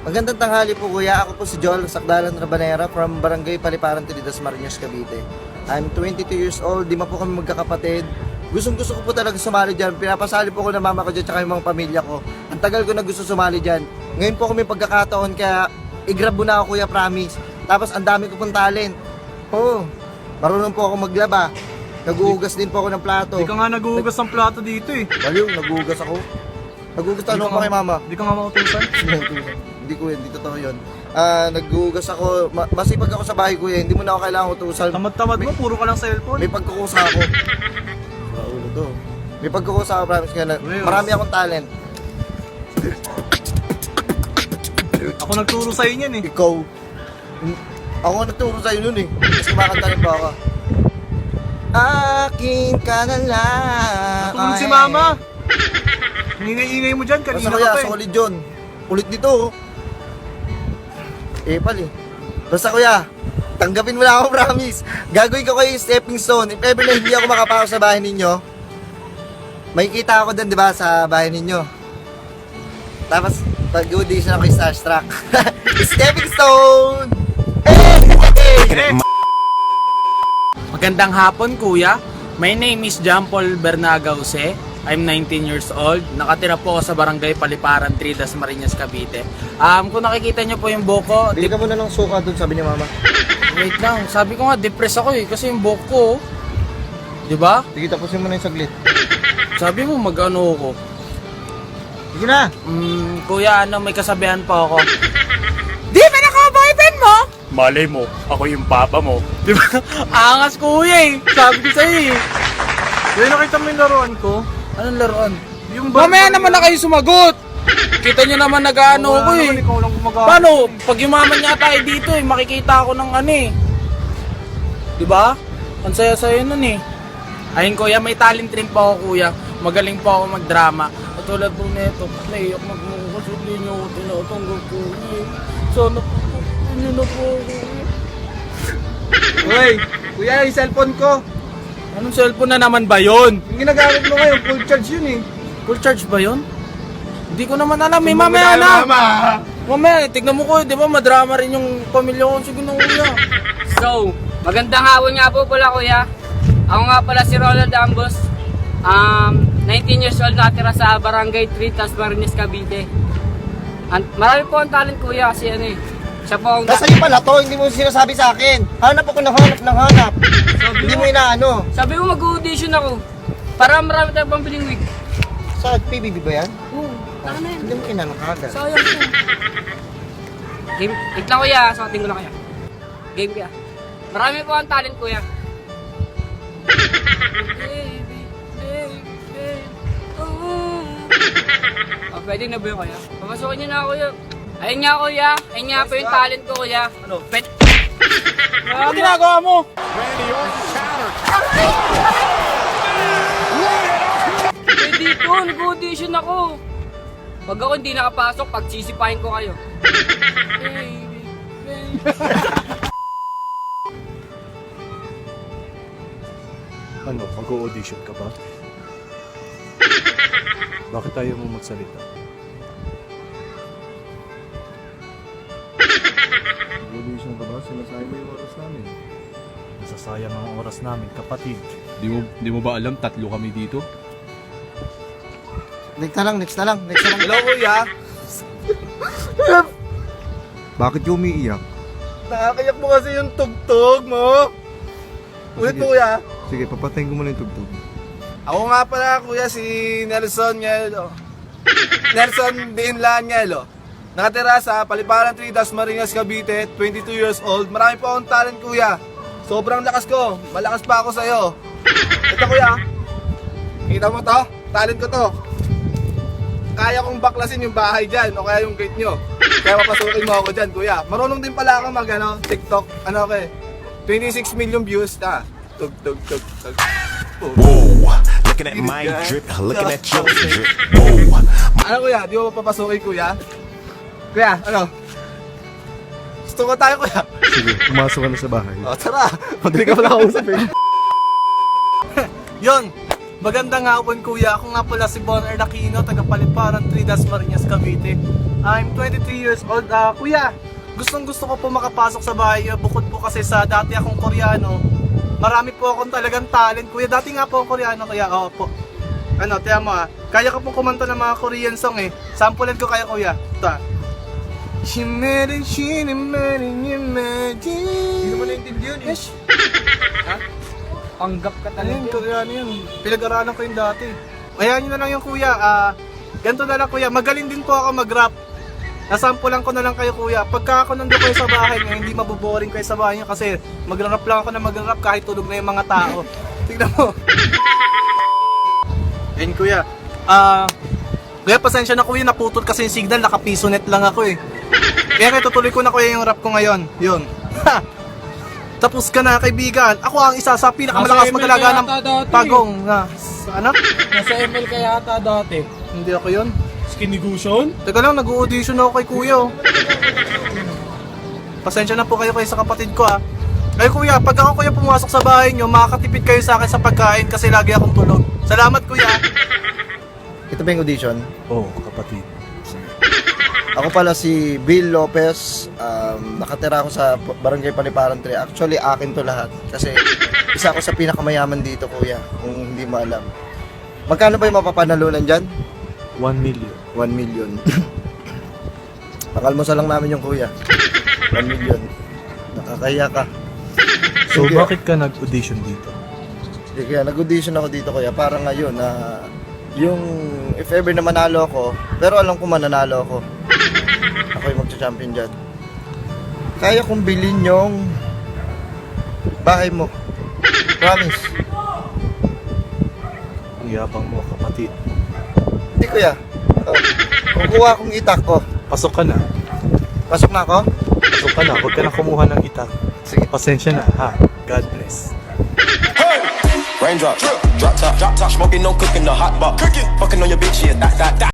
Magandang tanghali po kuya, ako po si Joel Sakdalan Rabanera from Barangay Paliparan, Dasmariñas, Cavite. I'm 22 years old, di man po kami magkakapatid. Gusto ko po talaga sumali dyan, pinapasali po ko ng mama ko dyan tsaka yung mga pamilya ko. Ang tagal ko na gusto sumali dyan. Ngayon po kami pagkakataon kaya i-grab mo na ako kuya, promise. Tapos ang dami ko pong talent. Oo, marunong po ako maglaba. Naguhugas din po ako ng plato. Di ka nga naguhugas ng plato dito eh. Baliw, naguhugas ako. Naguhugas ano pa kay mama? Di ka nga mautusan? Hindi ko hindi totoo yun. Naghuhugas ako, masipag ako sa bahay kuya, hindi mo na ako kailangan utusan. Tamad-tamad mo, puro ka lang cellphone. May pagkukusa ako. Ulo to. May pagkukusa ako, promise ka na. Marami akong talent. Ako nagturo sa'yo niyan eh. Ikaw. Ako nagturo sa'yo nun eh. Mas kumakanta rin ba ako? Akin ka na lang. Natulog si mama. Ingay-ingay mo dyan, Basta kanina kuya, ka pa eh. solid yun. Ulit dito oh. Pal eh. Basta kuya, tanggapin mo na ako, promise. Gagawin ko kayo yung stepping stone. If ever na hindi ako makapasok sa bahay ninyo, makikita ako doon, di ba, sa bahay ninyo. Tapos, pag-audition ako yung starstruck. Stepping stone! Magandang hapon kuya. My name is John Paul Bernagause. I'm 19 years old. Nakatira po ako sa Barangay Paliparan 3, Dasmariñas, Cavite. Kung nakikita nyo po yung buhok ko, Bili ka muna ng suka doon, sabi ni mama. wait lang. Sabi ko nga, depressed ako eh. Kasi yung buhok ko, di ba? Sige, tapusin mo na yung saglit. Sabi mo, mag-ano ko. Sige na! Kuya, may kasabihan pa ako. Di ba ako boyfriend mo? Malay mo, ako yung papa mo. Di ba? Angas kuya eh. Sabi ko sa'yo eh. Kaya nakita mo yung laruan ko. Anong laruan? Yung Mamaya naman na kayo sumagot. Kita nyo naman nag-ano ko eh. Ikaw lang gumagawa. Paano? Pag yumaman niya tayo dito eh, makikita ako ng ano eh. Diba? Ang saya-saya nun eh. Ayun kuya, may talent rin po ako kuya. Magaling po ako magdrama. Katulad po nito, naiyak magmukha. Hindi niyo ako tinatanggap ko eh. Sana po, hindi na po ako. Hoy, kuya, yung cellphone ko. Anong cellphone na naman ba yun? Yung ginagamit mo ngayon, full charge yun eh. Full charge ba yun? Hindi ko naman alam eh, mamaya na! Mamaya, tignan mo ko, di ba madrama rin yung pamilya ko. Sige na kuya. So, magandang hapon nga po pala kuya. Ako nga pala si Ronald Ambos. 19 years old, natira sa Barangay 3, Dasmariñas, Cavite. Marami po ang talent kuya kasi ano eh. Siya po ang... Nasa iyo pala to, hindi mo sinasabi sa akin. Hanap ako ng hanap. Hindi mo inaano. Sabi ko mag-audition ako. Para marami tayong pambiling wig. Sa PBB ba yan? Oo, taka na yan. Hindi mo inano kagad. Sayang po. Game, wait lang kuya, sakutin ko lang kaya. Game kaya. Marami po ang talent kuya. Oh, pwede na ba yun kuya? Papasukin niyo na kuya. Ayun nga kuya, ayun nga po yung talent ko kuya. Ano? Pet. Ano ginagawa mo? Pwede po, nag-audition ako. Pag ako hindi nakapasok, pagsisipahin ko kayo. Ano, mag-audition ka ba? Bakit tayo mo magsalita? Mag-audition ka ba? Sinasayang mo yung oras namin. Nasasayang ang oras namin, kapatid. Di mo ba alam, tatlo kami dito? Next na lang. Hello kuya. Bakit yung umiiyak? Nakakayak mo kasi yung tugtog mo. Ulit Sige. kuya. Sige, papatayin ko muna yung tugtog. Ako nga pala kuya si Nelson Nielo. Nelson Dinlan Nielo. Nakatira sa Paliparan 3, Dasmariñas, Cavite, 22 years old. Marami po akong talent kuya. Sobrang lakas ko. Malakas pa ako sa'yo. Ito kuya. Kita mo to? Talent ko to. Kaya kong baklasin yung bahay dyan o kaya yung gate nyo. Kaya papasukin mo ako dyan kuya. Marunong din pala ako mag TikTok. Ano ko eh. 26 million views na. Tug. Whoa, looking at my drip, looking at your drip. Whoa, Ano kuya? Di mo papasukin kuya? Kuya, ano? Gusto ko tayo kuya. Sige, pumasok ka na sa bahay. O tara, madali ka pala kausap eh. Yun, Magandang hapon kuya, ako nga pala si Bon Aquino, taga Paliparan, Tridas, Marinas, Cavite. I'm 23 years old. Kuya, gustong gusto ko po makapasok sa bahay niyo. Bukod po kasi sa dati akong Koreano, marami po akong talagang talent. Kuya, dati nga po akong Koreano kuya. Oo po. Ano, tiyan mo kaya ko po kumanta ng mga Korean song eh. Sampulan ko kaya kuya. Ito Shimmerin, shimmerin, imagine. Hindi naman naintindihan eh. Ha? Panggap ka Ayun, Koreano yun. Pinag-aralan ko yun dati. Hayaan nyo na lang yung kuya. Ganito na lang kuya. Magaling din po ako mag-rap. Nasampulan ko na lang kayo kuya. Pagka ako nandun kayo sa bahay nyo, hindi maboboring kayo sa bahay nyo kasi mag-rap lang ako na mag-rap kahit tulog na yung mga tao. Tignan mo. Ayun kuya. Kuya, pasensya na kuya. Naputol kasi yung signal. Nakapiso net lang ako eh. Kaya tutuloy ko na kuya yung rap ko ngayon. Yun. Ha! Tapos ka na kaibigan. Ako ang isa sa pinakamalakas magalaga ng pagong na anak. Nasa ML ka yata dati. Hindi ako yun. Skinny Gusion? Teka lang, nag-audition ako kay kuya. Pasensya na po kayo sa kapatid ko Ay kuya, pag ako kuya pumasok sa bahay nyo, makakatipid kayo sa akin sa pagkain kasi lagi akong tulog. Salamat kuya. Ito ba yung audition? Oo, kapatid. Ako pala si Bill Lopez. Nakatira ako sa Barangay Paliparan 3. Actually, akin to lahat. Kasi isa ako sa pinakamayaman dito, kuya. Kung hindi mo alam. Magkano ba yung mapapanalunan dyan? 1 million. 1 million. Pakalmusal lang namin yung kuya. 1 million. Nakakahiya ka. So, Sige. bakit ka nag-audition dito? Kaya nag-audition ako dito, kuya. Para ngayon yung if ever na manalo ako, pero alam ko mananalo ako. Ako yung magcha-champion dyan. Kaya kong bilhin yung bahay mo. Promise. Ang yapang mo, kapatid. Hindi kuya. Kukuha akong itak ko. Pasok ka na. Pasok na ako? Pasok ka na. Huwag ka na kumuha ng itak. Sige. Pasensya na, ha? God bless. Raindrop, drop top, smoking, no cooking, the hot box. Fucking on your bitch, yeah, that.